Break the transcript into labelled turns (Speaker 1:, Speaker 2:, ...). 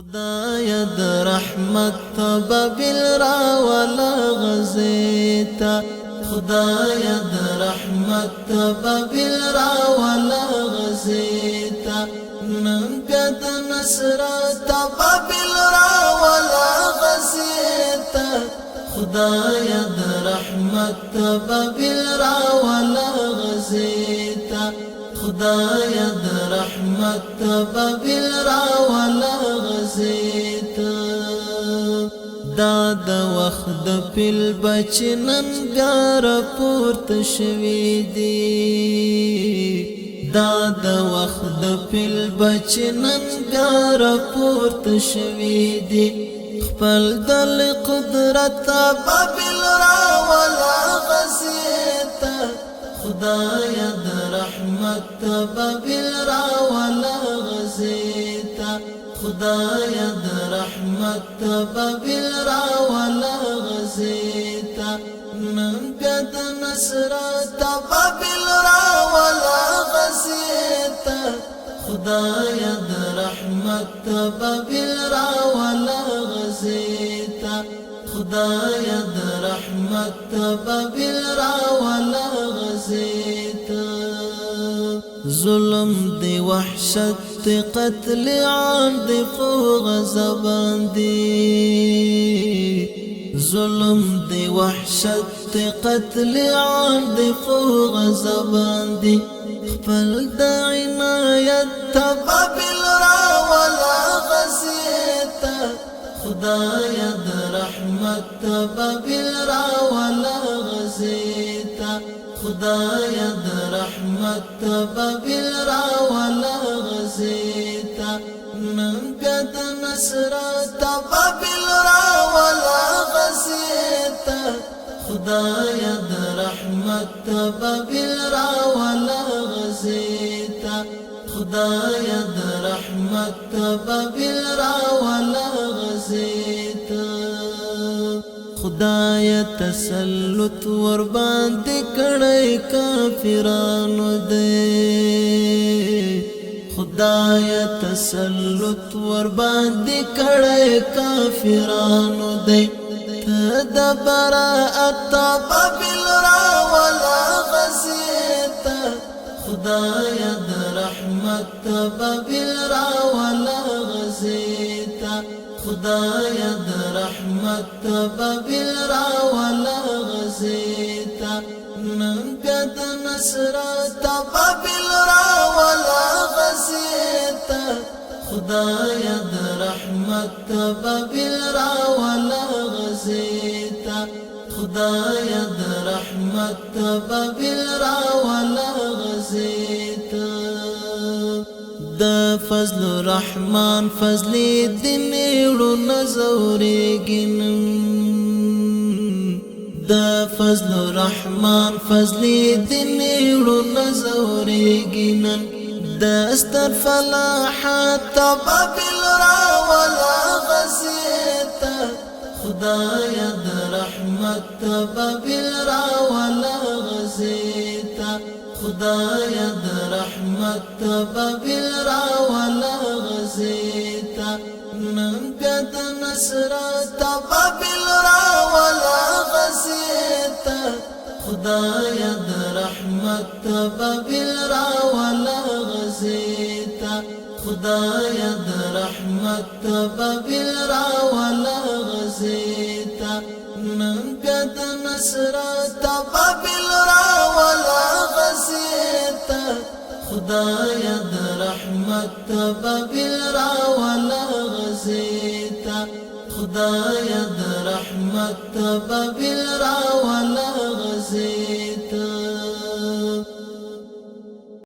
Speaker 1: خدایا د رحمت تبابل راولا غزیتا خدایا د رحمت تبابل راولا غزیتا ننګا د نصر تبابل راولا غزیتا خدایا د رحمت تبابل راولا غزیتا خدایا د رحمت تبابل راولا غزیتا دا د وخت د پل بچنن ګار پورت شوی دی دا د وخت د پل بچنن ګار پورت شوی دی خپل دل قدرت تبابل راولا غزیتا خدایا د رحمت تبابل راولا غزیتا خدایا د رحمت تبابل راولا غزیتا ننګا د نصر تبابل راولا غزیتا خدایا د رحمت تبابل راولا غزیتا خدایا د رحمت تبابل راولا غزیتا ظلم دی وحشت قتل عام دی فوق زبان دی ظلم دی وحشت قتل عام دی فوق زبان دی خپل د عنایت تبابل راولا غزیتا خدایا د رحمت تبابل راولا غزیتا خدایا د رحمت تبابل راولا غزیتا ننګا د نصر تبابل راولا غزیتا خدایا د رحمت تبابل راولا غزیتا خدایا د رحمت تبابل راولا غزیتا خدایا تسلط ور باندې کړي کافرانو دې خدایا تسلط ور باندې کړي کافرانو دې تدبر التبابل راولا غزیتا خدایا د رحمت تبابل راولا غزیتا خدایا د رحمت تبابل راولا غزیتا ننګا د نصر تبابل راولا غزیتا خدایا د رحمت تبابل راولا غزیتا خدایا د رحمت تبابل راولا غزیتا د فضل الرحمن فضل دین وړو نزورې ګنن د فضل الرحمن فضل دین وړو نزورې ګنن د استر فلاحات تبابل راولا غزیتا خدایا د رحمت تبابل راولا غزیتا خدایا د رحمت تبابل راولا غزیتا ننګا د نصر تبابل راولا غزیتا خدایا د رحمت تبابل راولا غزیتا خدایا د رحمت تبابل راولا غزیتا ننګا د نصر تبابل راولا غزیتا خدایا د رحمت تبابل راولا غزیتا خدایا د رحمت تبابل راولا غزیتا